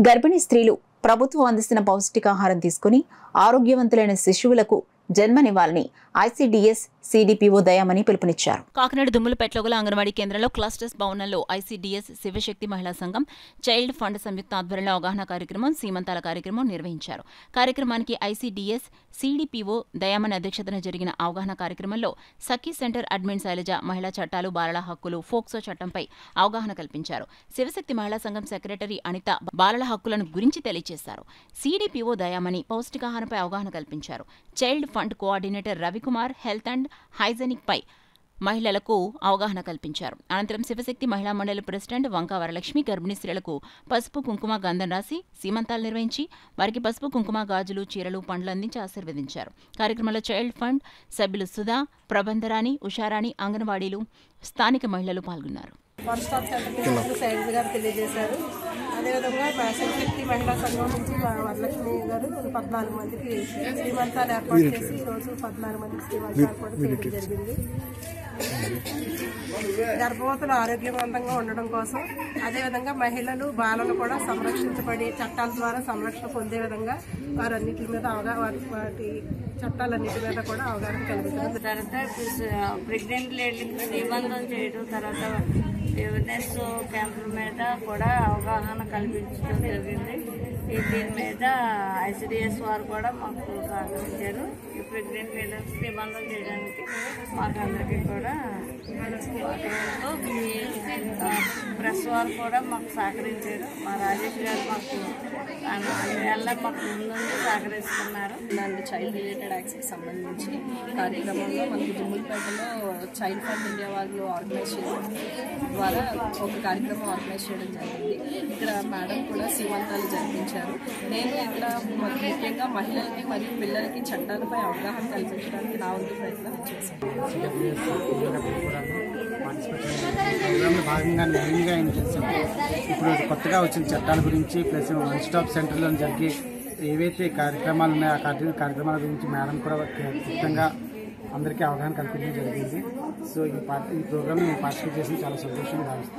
గర్భిణీ స్త్రీలు ప్రభుత్వం అందిస్తున్న పౌష్టికాహారం తీసుకుని ఆరోగ్యవంతులైన శిశువులకు జన్మనివ్వాలని ఐసీడీఎస్ సిడిపిఓ దయామణి పిలుపునిచ్చారు. కాకినాడ దుమ్ములపేటలో గల అంగన్వాడీ కేంద్రంలో క్లస్టర్స్ భవనంలో ఐసీడీఎస్ శివశక్తి మహిళా సంఘం చైల్డ్ ఫండ్ సంయుక్త ఆధ్వర్యంలో అవగాహన కార్యక్రమం సీమంతాల కార్యక్రమం నిర్వహించారు. కార్యక్రమానికి ఐసీడీఎస్ సిడిపిఓ దయామణి అధ్యక్షతన జరిగిన అవగాహన కార్యక్రమంలో సఖీ సెంటర్ అడ్మిన్ శైలజ మహిళా చట్టాలు, బాలల హక్కులు, ఫోక్సో చట్టంపై అవగాహన కల్పించారు. శివశక్తి మహిళా సంఘం సెక్రటరీ అనిత బాలల హక్కులను గురించి తెలియజేశారు. సిడిపిఓ దయామణి పౌష్టికాహారంపై అవగాహన కల్పించారు. Child fund coordinator Ravikumar health and hygienic పై మహిళలకు అవగాహన కల్పించారు. అనంతరం శివశక్తి మహిళా మండలి ప్రెసిడెంట్ వంకా వరలక్ష్మి గర్భిణీ స్త్రీలకు పసుపు కుంకుమ గంధం రాసి సీమంతాలు నిర్వహించి వారికి పసుపు కుంకుమ గాజులు, చీరలు, పండ్లు అందించి ఆశీర్వదించారు. కార్యక్రమంలో చైల్డ్ ఫండ్ సభ్యులు సుధా, ప్రబంధరాణి, ఉషారాణి, అంగన్వాడీలు, స్థానిక మహిళలు పాల్గొన్నారు. వన్ స్టాప్ సెంటర్ శైలజ గారు తెలియజేశారు. అదేవిధంగా శివశక్తి మహిళా సంఘం నుంచి వరలక్ష్మి గారు 14 మందికి శ్రీమంతాలు ఏర్పాటు చేసి ఈరోజు 14 మందికి శ్రీమంతాలు ఏర్పాటు చేయడం జరిగింది. గర్భవతులు ఆరోగ్యవంతంగా ఉండడం కోసం, అదేవిధంగా మహిళలు, బాలలు కూడా సంరక్షించబడి చట్టాల ద్వారా సంరక్షణ పొందే విధంగా వారన్నిటి మీద వాటి చట్టాలన్నిటి మీద కూడా అవగాహన కలిగించడం. తర్వాత ప్రెగ్నెంట్ లేడీకి శ్రీమంతం చేయడం, తర్వాత అవేర్నెస్ క్యాంపుల మీద కూడా అవగాహన కల్పించడం జరిగింది. దీని మీద ఐసీడీఎస్ వారు కూడా మాకు సహకరించారు. ఈ ప్రెగ్నెంట్ లేడీస్ శ్రీమంతం చేయడానికి మాకు అందరికీ కూడా ప్రెస్ వారు కూడా మాకు సహకరించారు. మా రాజేష్ గారు మాకు అన్నివేళ మాకు ముందు సహకరిస్తున్నారు. అండ్ చైల్డ్ రిలేటెడ్ యాక్ట్స్కి సంబంధించి కార్యక్రమంలో మనకి దుమ్ములపేటలో చైల్డ్ ఫండ్ ఇండియా వాళ్ళు ఆర్గనైజ్ చేయడం ద్వారా ఒక కార్యక్రమం ఆర్గనైజ్ చేయడం జరిగింది. ఇక్కడ మేడం కూడా సీమంతాలు జరిపించారు. నేను ఇక్కడ ముఖ్యంగా మహిళలకి మరియు పిల్లలకి చట్టాలపై అవగాహన కల్పించడానికి నా వంతు ప్రయత్నం చేశాను. భాగంగా మెయిన్గా ఏం చేసాము, ఇప్పుడు కొత్తగా వచ్చిన చట్టాల గురించి ప్లస్ వన్ స్టాప్ సెంటర్లో జరిగే ఏవైతే కార్యక్రమాలు ఉన్నాయో ఆ కార్యక్రమాల గురించి మేడం కూడా క్లుప్తంగా అందరికీ అవగాహన కల్పించడం జరిగింది. సో ఈ ప్రోగ్రామ్ నేను పార్టిసిపేట్ చేసి చాలా సంతోషంగా భావిస్తాను.